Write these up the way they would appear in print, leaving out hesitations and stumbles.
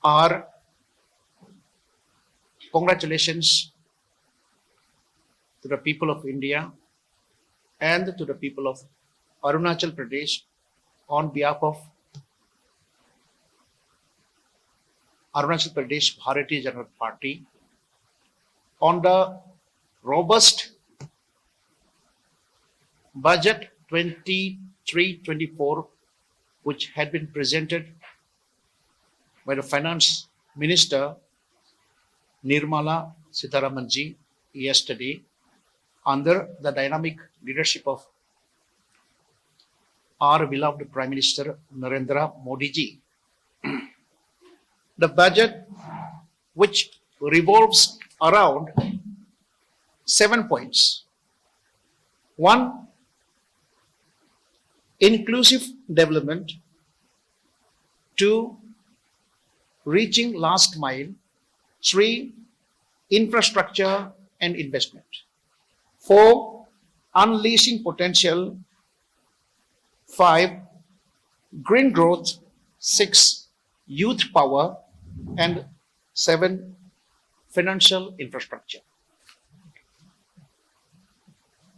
are congratulations to the people of India and to the people of Arunachal Pradesh on behalf of Arunachal Pradesh Bharatiya Janata Party on the robust budget 23-24 which had been presented by the Finance Minister Nirmala Sitharamanji yesterday under the dynamic leadership of our beloved Prime Minister Narendra Modi ji. The budget, which revolves around 7 points. 1. Inclusive development. 2. Reaching last mile. 3. Infrastructure and investment. 4. Unleashing potential. 5. Green growth. 6. Youth power. And 7. Financial infrastructure.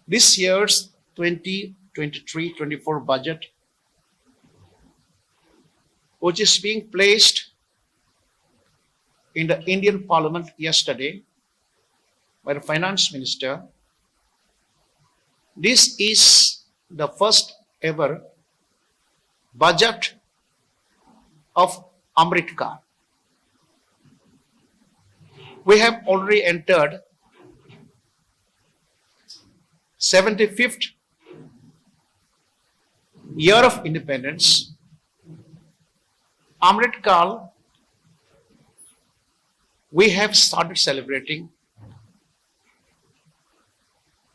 This year's 2023-24 budget, which is being placed in the Indian Parliament yesterday by the Finance Minister, this is the first ever budget of Amrit Kaal. We have already entered 75th year of independence. Amrit Kaal, we have started celebrating,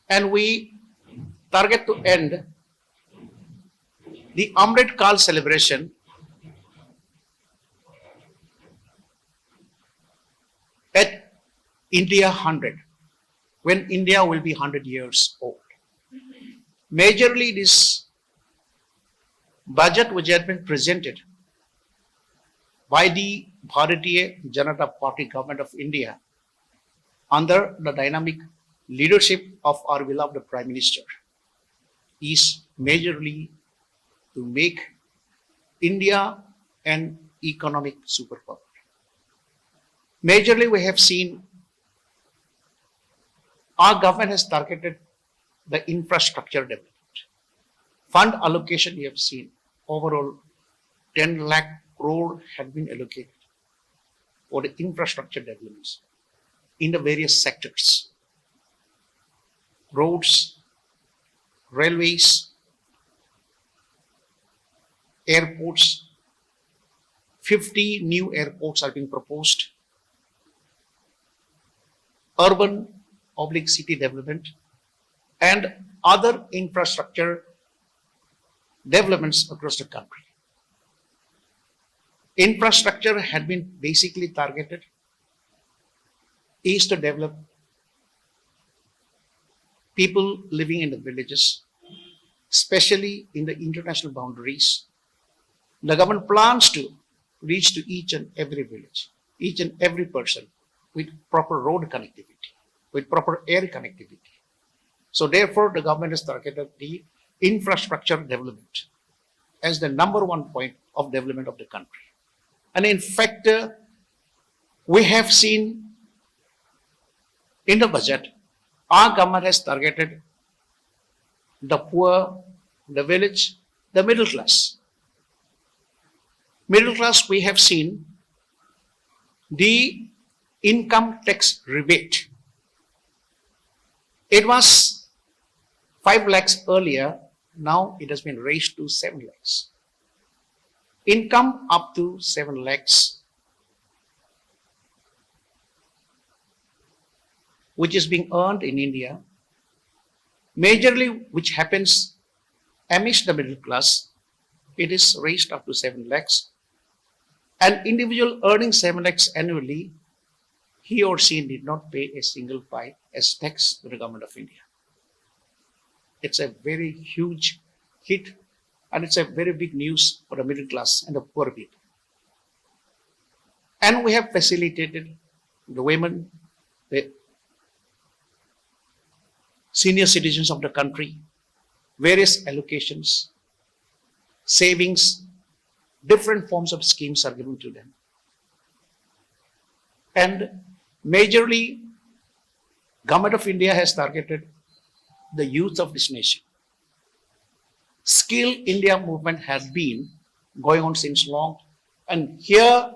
and we target to end the Amrit Kaal celebration at India 100, when India will be 100 years old. Majorly, this budget which had been presented by the Bharatiya Janata Party government of India under the dynamic leadership of our beloved Prime Minister is majorly to make India an economic superpower. Majorly, we have seen our government has targeted the infrastructure development. Fund allocation, we have seen overall 10 lakh crore had been allocated for the infrastructure developments in the various sectors: roads, railways, airports. 50 new airports are being proposed. Urban/city development and other infrastructure developments across the country. Infrastructure had been basically targeted is to develop people living in the villages, especially in the international boundaries. The government plans to reach to each and every village, each and every person with proper road connectivity, with proper air connectivity. So therefore, the government has targeted the infrastructure development as the number one point of development of the country. And in fact, we have seen in the budget, our government has targeted the poor, the village, the middle class. Middle class, we have seen the income tax rebate. It was 5 lakhs earlier, now it has been raised to 7 lakhs. Income up to 7 lakhs, which is being earned in India, majorly which happens amidst the middle class, it is raised up to 7 lakhs. An individual earning 7 lakhs annually, he or she need not pay a single pi as tax to the government of India. It's a very huge hit, and it's a very big news for the middle class and the poor people. And we have facilitated the women, the senior citizens of the country, various allocations, savings, different forms of schemes are given to them. And majorly, Government of India has targeted the youth of this nation. Skill India movement has been going on since long, and here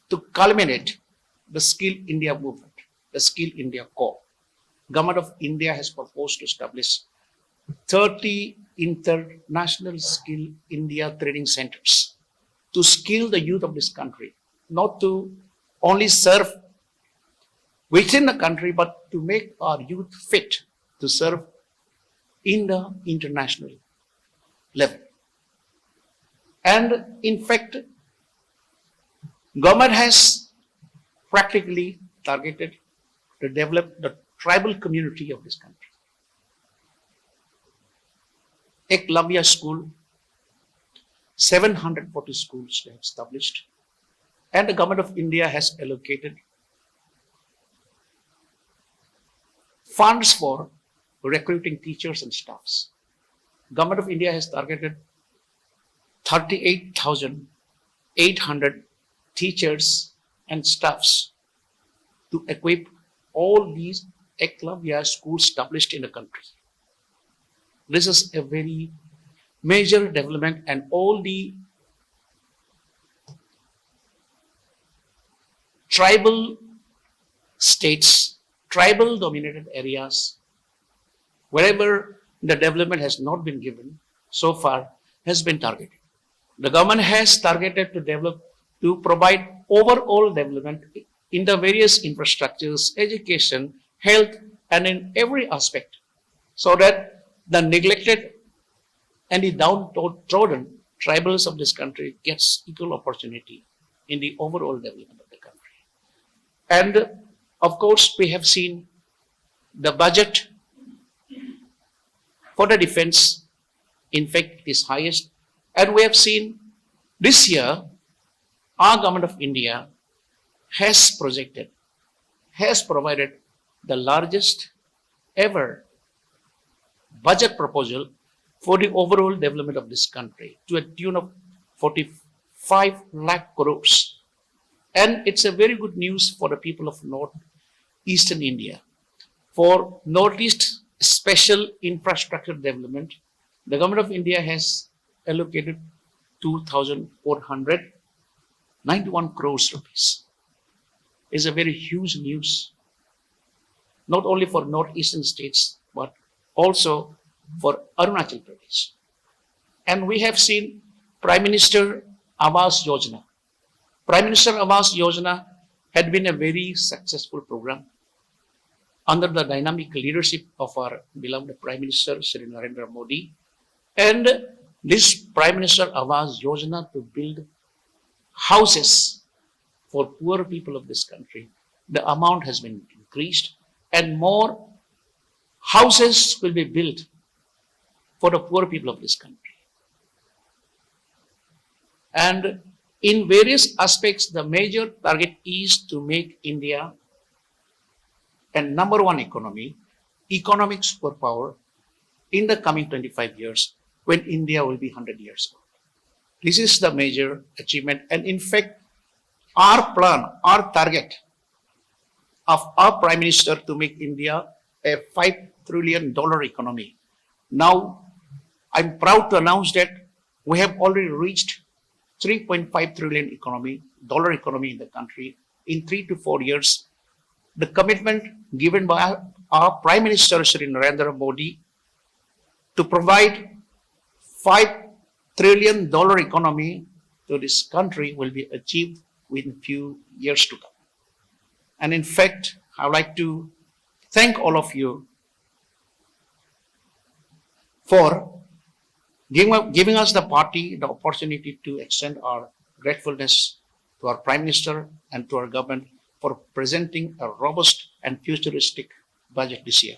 to culminate the Skill India movement, the Skill India Corps, Government of India has proposed to establish 30 international Skill India training centers to skill the youth of this country, not to only serve within the country, but to make our youth fit to serve in the international level. And in fact, government has practically targeted to develop the tribal community of this country. Eklavya School, 740 schools they have established, and the Government of India has allocated funds for recruiting teachers and staffs. Government of India has targeted 38,800 teachers and staffs to equip all these Eklavya schools established in the country. This is a very major development, and all the tribal states, tribal dominated areas, wherever the development has not been given so far, has been targeted. The government has targeted to provide overall development in the various infrastructures, education, health, and in every aspect, so that the neglected and the downtrodden tribals of this country gets equal opportunity in the overall development of the country. And of course, we have seen the budget for the defense, in fact, is highest. And we have seen this year, our Government of India has provided the largest ever budget proposal for the overall development of this country to a tune of 45 lakh crores. And it's a very good news for the people of Northeastern India. For Northeast Special Infrastructure Development, the Government of India has allocated 2,491 crores rupees. It's a very huge news, not only for Northeastern states, but also for Arunachal Pradesh. And we have seen Prime Minister Awas Yojana. Prime Minister Awas Yojana had been a very successful program under the dynamic leadership of our beloved Prime Minister Shri Narendra Modi. And this Prime Minister Awas Yojana to build houses for poor people of this country, the amount has been increased, and more houses will be built for the poor people of this country. And in various aspects, the major target is to make India a number one economy, economic superpower in the coming 25 years, when India will be 100 years old. This is the major achievement. And in fact, our plan, our target of our Prime Minister to make India a $5 trillion economy. Now, I'm proud to announce that we have already reached 3.5 trillion dollar economy in the country in 3 to 4 years. The commitment given by our Prime Minister Shri Narendra Modi to provide $5 trillion economy to this country will be achieved within few years to come. And in fact, I would like to thank all of you for giving us the party the opportunity to extend our gratefulness to our Prime Minister and to our government for presenting a robust and futuristic budget this year.